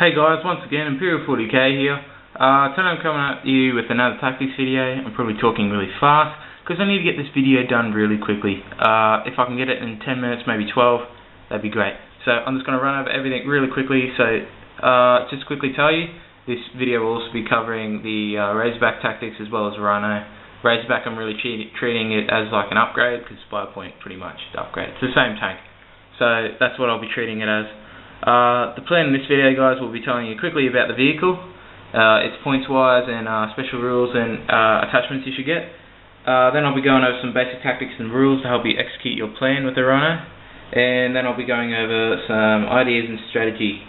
Hey guys, once again, Imperial40k here. Tonight I'm coming at you with another tactics video. I'm probably talking really fast, because I need to get this video done really quickly. If I can get it in 10 minutes, maybe 12, that'd be great. So I'm just going to run over everything really quickly. So just quickly tell you, this video will also be covering the Razorback tactics as well as Rhino. Razorback I'm really treating it as like an upgrade, because 5 point pretty much the upgrade. It's the same tank. So that's what I'll be treating it as. The plan in this video, guys, will be telling you quickly about the vehicle, its points wise and special rules and attachments you should get. Then I'll be going over some basic tactics and rules to help you execute your plan with the Rhino, and then I'll be going over some ideas and strategy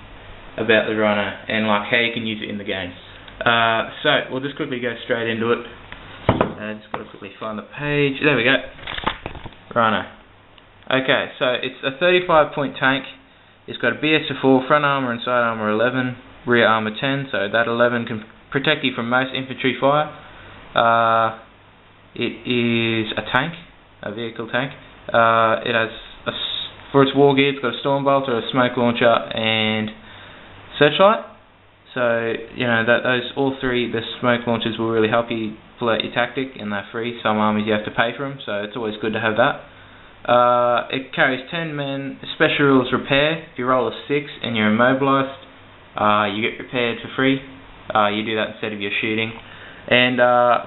about the Rhino and like how you can use it in the game. So we'll just quickly go straight into it. Just got to quickly find the page. There we go. Rhino. Okay, so it's a 35 point tank. It's got a BS of 4, front armor and side armor 11, rear armor 10, so that 11 can protect you from most infantry fire. It is a tank, a vehicle tank. It has, for its war gear, it's got a storm bolter, a smoke launcher, and searchlight. So, you know, all three, the smoke launchers will really help you pull out your tactic, and they're free. Some armies you have to pay for them, so it's always good to have that. It carries 10 men. Special rules repair. If you roll a 6 and you're immobilized, you get repaired for free. You do that instead of your shooting. And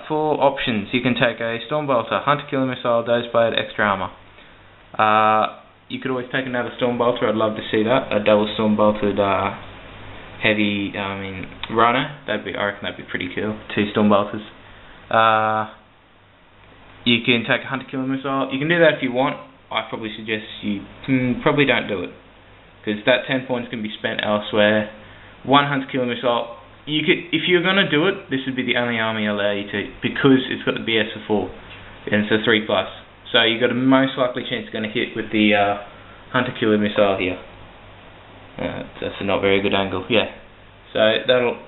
for options, you can take a storm bolter, hunter killer missile, dose blade, extra armor. You could always take another storm bolter. I'd love to see that, a double storm bolted heavy. Rhino. I reckon that'd be pretty cool. 2 storm bolters. You can take a hunter killer missile. You can do that if you want. I probably suggest you probably don't do it, because that 10 points can be spent elsewhere. 1 hunter killer missile. You could, if you're gonna do it, this would be the only army I allow you to, because it's got the BS of 4 and it's a 3+. So you got a most likely chance it's gonna hit with the hunter killer missile here. That's a not very good angle. Yeah. So that'll.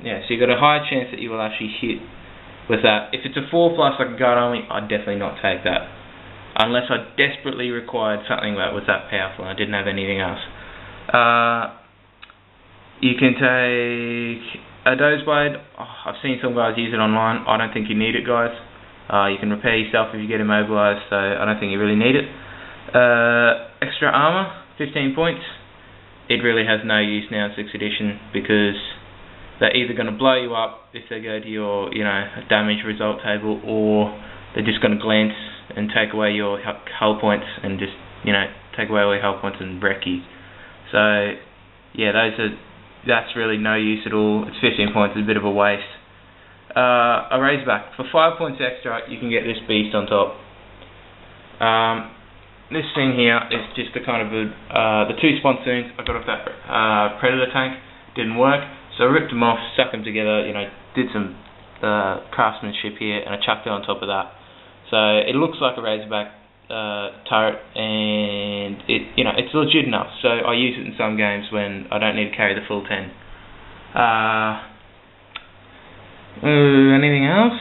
Yeah. So you got a high chance that you will actually hit with that. If it's a 4+ like a guard army, I'd definitely not take that, unless I desperately required something that was that powerful and I didn't have anything else. You can take a dose blade. I've seen some guys use it online. I don't think you need it, guys. You can repair yourself if you get immobilized, so I don't think you really need it. Extra armor, 15 points. It really has no use now in 6th edition, because they're either going to blow you up if they go to your, damage result table, or they're just going to glance and take away your hull points and just, take away all your hull points and wreck you. So, yeah, that's really no use at all. It's 15 points, it's a bit of a waste. A Razorback. For 5 points extra, you can get this beast on top. This thing here is just the kind of the 2 sponsoons I got off that Predator tank. Didn't work. So I ripped them off, stuck them together, did some craftsmanship here, and I chucked it on top of that. So it looks like a Razorback turret, and it's legit enough. So I use it in some games when I don't need to carry the full 10. Anything else?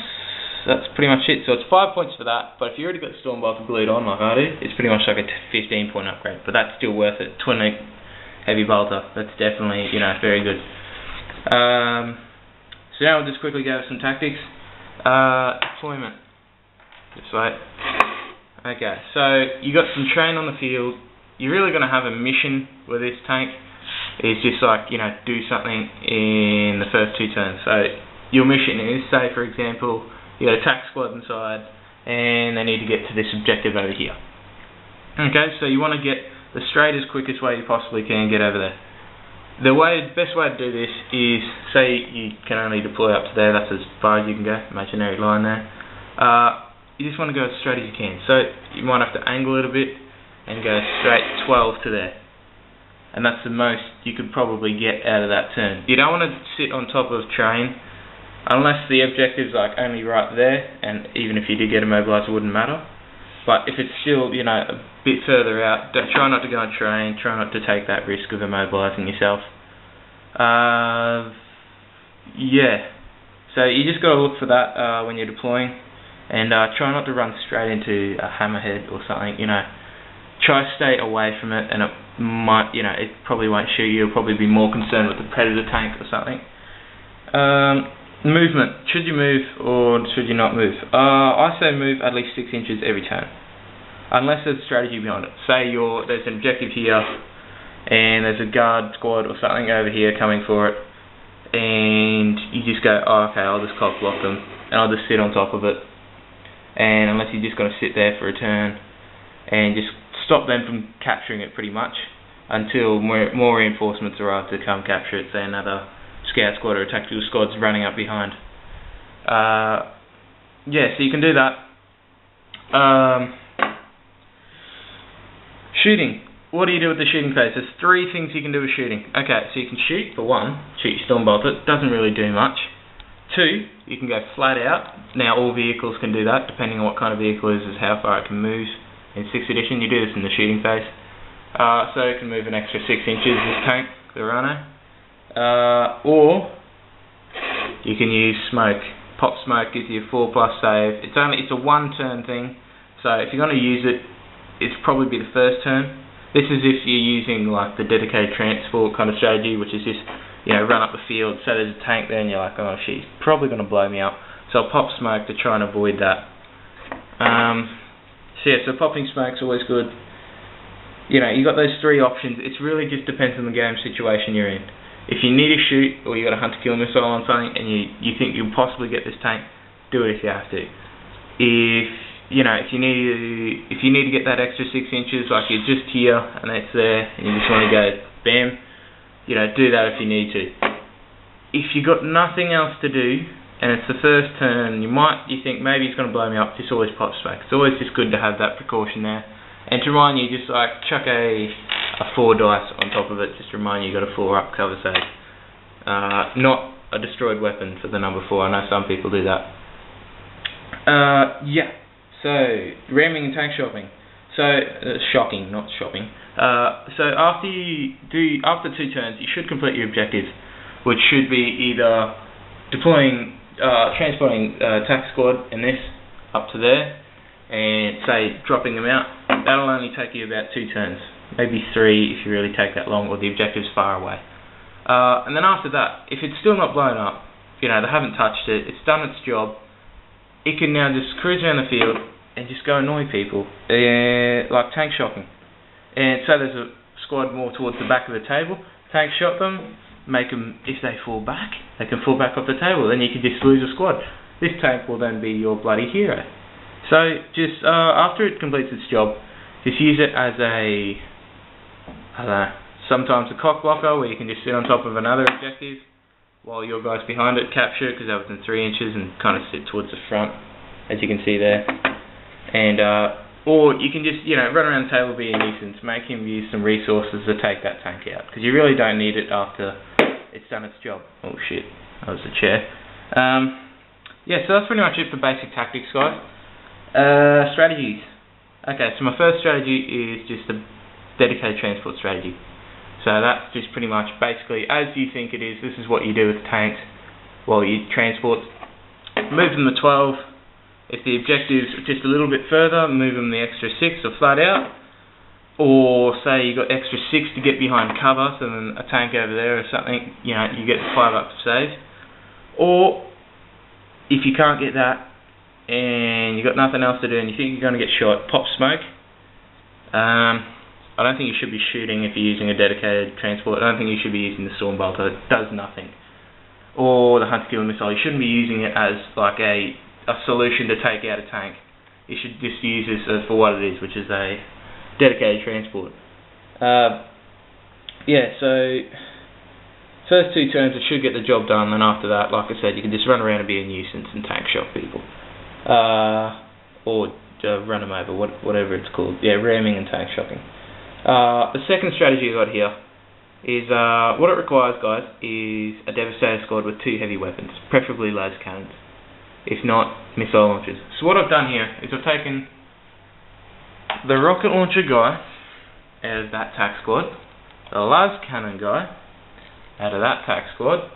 That's pretty much it. So it's 5 points for that, but if you already got the storm bolter glued on like I do, it's pretty much like a 15 point upgrade, but that's still worth it. 20 heavy bolter, that's definitely, very good. So now we'll just quickly go over some tactics. Deployment. Just wait. Okay, so you got some train on the field. You're really going to have a mission with this tank. It's just like, do something in the first 2 turns. So your mission is, say for example, you got a attack squad inside, and they need to get to this objective over here. Okay, so you want to get the straightest, quickest way you possibly can get over there. The best way to do this is, say you can only deploy up to there, that's as far as you can go, imaginary line there. You just want to go as straight as you can. So you might have to angle it a bit and go straight 12 to there. And that's the most you could probably get out of that turn. You don't want to sit on top of train, unless the objective's like only right there, and even if you did get immobilized it wouldn't matter. But if it's still, a bit further out, try not to go on train, try not to take that risk of immobilizing yourself. Yeah. So you just got to look for that when you're deploying, and try not to run straight into a hammerhead or something, try to stay away from it, and it might, it probably won't shoot you. You'll probably be more concerned with the predator tank or something. Movement. Should you move or should you not move? I say move at least 6 inches every turn, unless there's a strategy behind it. Say there's an objective here, and there's a guard squad or something over here coming for it, and you just go, oh, okay, I'll just cock block them, and I'll just sit on top of it. And unless you're just going to sit there for a turn and just stop them from capturing it pretty much until more reinforcements arrive to come capture it, say another scout squad or a tactical squad's running up behind. Yeah, so you can do that. Shooting. What do you do with the shooting phase? There's 3 things you can do with shooting. Okay, so you can shoot, for one, shoot your storm bolter. Doesn't really do much. 2, you can go flat out. Now all vehicles can do that, depending on what kind of vehicle it is how far it can move. In 6th edition, you do this in the shooting phase. So it can move an extra 6 inches, this tank, the Rhino. Or you can use smoke. Pop smoke gives you a 4+ save. It's a 1-turn thing, so if you're going to use it, it's probably be the first turn. This is if you're using like the dedicated transport kind of strategy, which is just run up the field, so there's a tank there and you're like, oh shit, he's probably going to blow me up. So I'll pop smoke to try and avoid that. So popping smoke's always good. You got those 3 options. It really just depends on the game situation you're in. If you need to shoot, or you got a hunter-killer missile on something, and you think you'll possibly get this tank, do it if you have to. If you need to get that extra 6 inches, like you're just here and it's there, and you just want to go bam, do that if you need to. If you got nothing else to do and it's the first turn, you think maybe it's going to blow me up, just always pop smoke. It's always just good to have that precaution there. And to remind you, just like chuck a 4 dice on top of it, just remind you got a 4 up cover save. Not a destroyed weapon for the number 4. I know some people do that. Yeah. So ramming and tank shopping. So shocking, not shopping. So after 2 turns, you should complete your objectives, which should be either deploying, transporting tac squad in this up to there, and say dropping them out. That'll only take you about 2 turns, maybe 3 if you really take that long, or the objective's far away. And then after that, if it's still not blown up, they haven't touched it, it's done its job, it can now just cruise around the field and just go annoy people, like tank shocking. And so there's a squad more towards the back of the table, tank shot them, make them, if they fall back, they can fall back off the table, then you can just lose a squad. This tank will then be your bloody hero. So just after it completes its job, just use it as a, sometimes a cock blocker where you can just sit on top of another objective while your guys behind it capture it because they're within 3 inches, and kind of sit towards the front, as you can see there. And or you can just run around the table, be a nuisance, make him use some resources to take that tank out, because you really don't need it after it's done its job. Oh shit, that was the chair. Yeah, so that's pretty much it for basic tactics, guys. Strategies. Okay, so my first strategy is just a dedicated transport strategy. So that's just pretty much basically as you think it is. This is what you do with tanks while you transport. Move them to 12. If the objective's just a little bit further, move them the extra 6 or flat out. Or say you got extra 6 to get behind cover, so then a tank over there or something, you get the 5 up to save. Or if you can't get that and you got nothing else to do and you think you're going to get shot, pop smoke. I don't think you should be shooting if you're using a dedicated transport. I don't think you should be using the storm bolter. It does nothing. Or the hunter-killer missile. You shouldn't be using it as like a solution to take out a tank. You should just use this for what it is, which is a dedicated transport. Yeah, so first 2 turns it should get the job done, then after that, like I said, you can just run around and be a nuisance and tank shot people. Or run them over, whatever it's called. Yeah, ramming and tank shocking. The second strategy I got here is, what it requires, guys, is a devastator squad with 2 heavy weapons, preferably laser cannons. If not, missile launchers. So what I've done here is I've taken the rocket launcher guy out of that tac squad, the las cannon guy out of that tac squad,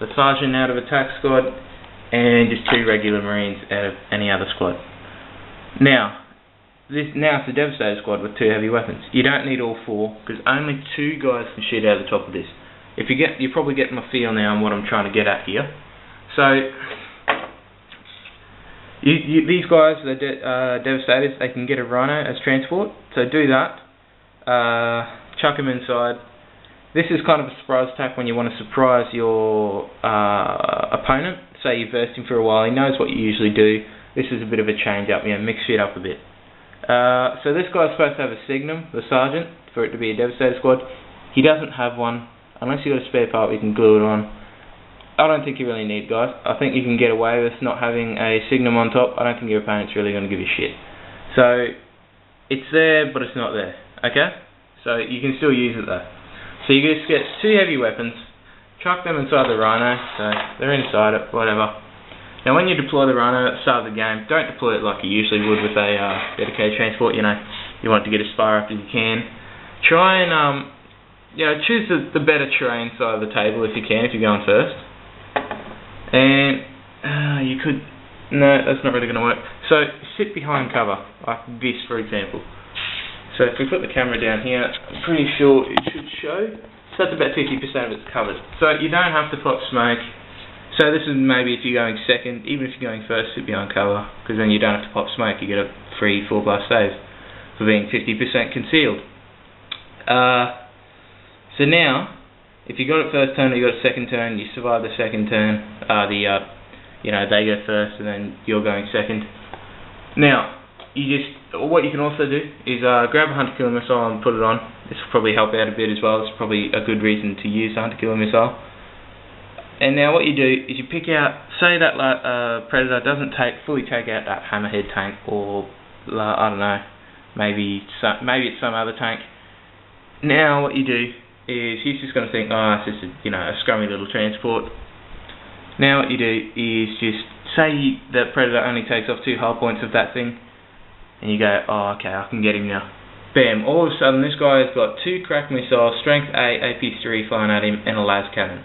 the sergeant out of a tac squad, and just 2 regular marines out of any other squad. Now, now it's a Devastator squad with 2 heavy weapons. You don't need all 4, because only 2 guys can shoot out the top of this. You're probably getting my feel now on what I'm trying to get at here. So, these guys, the Devastators, they can get a Rhino as transport. So do that. Chuck them inside. This is kind of a surprise attack when you want to surprise your opponent. Say you've versed him for a while, he knows what you usually do. This is a bit of a change up, mix shit up a bit. So this guy's supposed to have a Signum, the Sergeant, for it to be a Devastator squad. He doesn't have one. Unless you've got a spare part, we can glue it on. I don't think you really need, guys. I think you can get away with not having a Signum on top. I don't think your opponent's really going to give you shit. So, it's there, but it's not there. Okay? So, you can still use it though. So, you just get 2 heavy weapons, chuck them inside the Rhino, so they're inside it, whatever. Now, when you deploy the Rhino at the start of the game, don't deploy it like you usually would with a dedicated transport. You want to get as far up as you can. Try and, choose the better terrain side of the table if you can, if you're going first. And you could... No, that's not really going to work. So, sit behind cover, like this, for example. So, if we put the camera down here, I'm pretty sure it should show. So, that's about 50% of it's covered. So, you don't have to pop smoke. So, this is maybe if you're going second, even if you're going first, sit behind cover, because then you don't have to pop smoke. You get a free 4+ save for being 50% concealed. So now, if you got it first turn or you got a second turn, you survive the second turn. They go first and then you're going second. Now, what you can also do is grab a hunter killer missile and put it on. This will probably help out a bit as well. It's probably a good reason to use the hunter killer missile. And now what you do is you pick out, say that Predator doesn't fully take out that Hammerhead tank, or I don't know, maybe it's some other tank. Now what you do is he's just going to think, oh, it's just a scrummy little transport. Now what you do is just say that Predator only takes off 2 hull points of that thing, and you go, oh, okay, I can get him now. Bam! All of a sudden, this guy has got 2 crack missiles, strength A, AP3 flying at him, and a las cannon.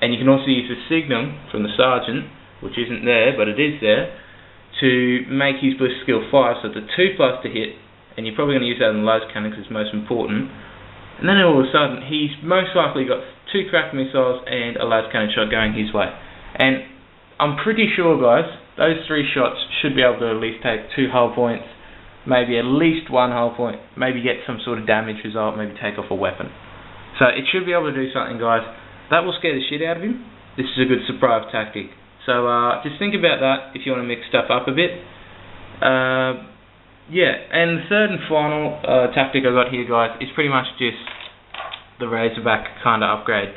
And you can also use the Signum from the Sergeant, which isn't there, but it is there, to make his boost skill 5, so it's a 2+ to hit, and you're probably going to use that in the las cannon because it's most important. And then all of a sudden, he's most likely got 2 crack missiles and a las cannon shot going his way. And I'm pretty sure, guys, those 3 shots should be able to at least take 2 hull points, maybe at least 1 hull point, maybe get some sort of damage result, maybe take off a weapon. So it should be able to do something, guys. That will scare the shit out of him. This is a good surprise tactic. So just think about that if you want to mix stuff up a bit. And the third and final tactic I got here, guys, is pretty much just the Razorback kind of upgrade.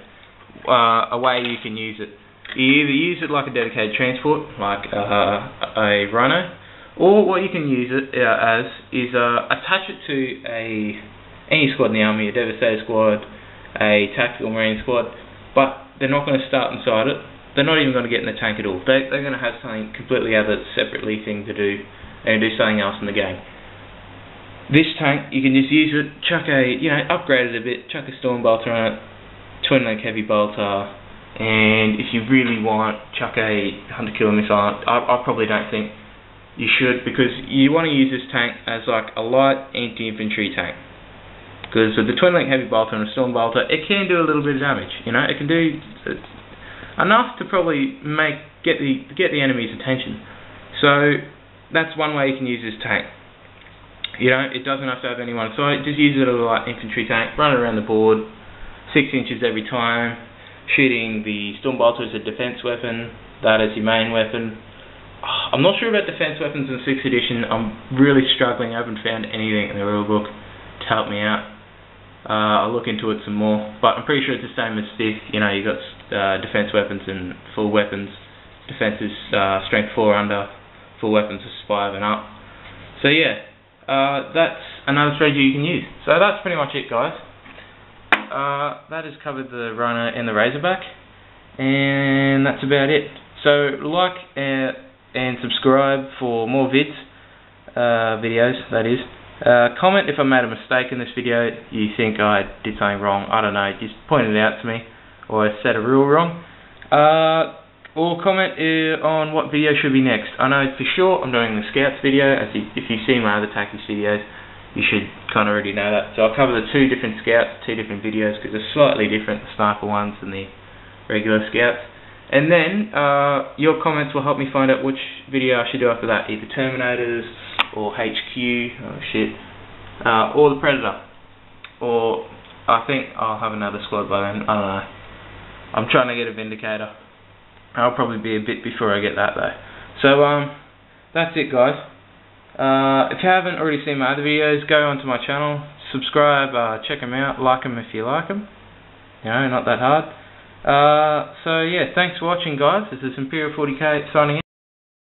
A way you can use it. You either use it like a dedicated transport, like a Rhino, or what you can use it as is attach it to any squad in the army, a Devastator squad, a tactical marine squad, but they're not going to start inside it. They're not even going to get in the tank at all. They're going to have something completely other, separately thing to do, and do something else in the game. This tank, you can just use it, upgrade it a bit, chuck a Storm Bolter on it, twin link heavy bolter, and if you really want, chuck a hunter killer missile on it. I probably don't think you should, because you want to use this tank as like a light anti-infantry tank. Because with the twin link heavy bolter and a Storm Bolter, it can do a little bit of damage. It can do enough to probably get the enemy's attention. So that's one way you can use this tank. It doesn't have to have anyone. So just use it as a light infantry tank, run it around the board, 6 inches every time, shooting the Storm Bolter as a defense weapon, that as your main weapon. I'm not sure about defense weapons in the 6th edition. I'm really struggling. I haven't found anything in the rulebook to help me out. I'll look into it some more, but I'm pretty sure it's the same as 5th. You got defense weapons and full weapons. Defense is strength 4 under, full weapons is 5 and up. So yeah, that's another strategy you can use. So that's pretty much it, guys. That has covered the Rhino and the Razorback, and that's about it. So like and subscribe for more videos, that is. Comment if I made a mistake in this video, you think I did something wrong, I don't know, just point it out to me, or I said a rule wrong. or comment on what video should be next. I know for sure I'm doing the Scouts video, as if you've seen my other tactics videos, you should kind of already know that. So I'll cover the two different Scouts, two different videos, because they're slightly different, the sniper ones and the regular Scouts. And then your comments will help me find out which video I should do after that, either Terminators, or HQ, or the Predator. Or I think I'll have another squad by then, I don't know. I'm trying to get a Vindicator. I'll probably be a bit before I get that though. So that's it, guys. If you haven't already seen my other videos, go onto my channel, subscribe, check them out, like them if you like them. You know, not that hard. So yeah, thanks for watching, guys. This is Imperial 40K signing out.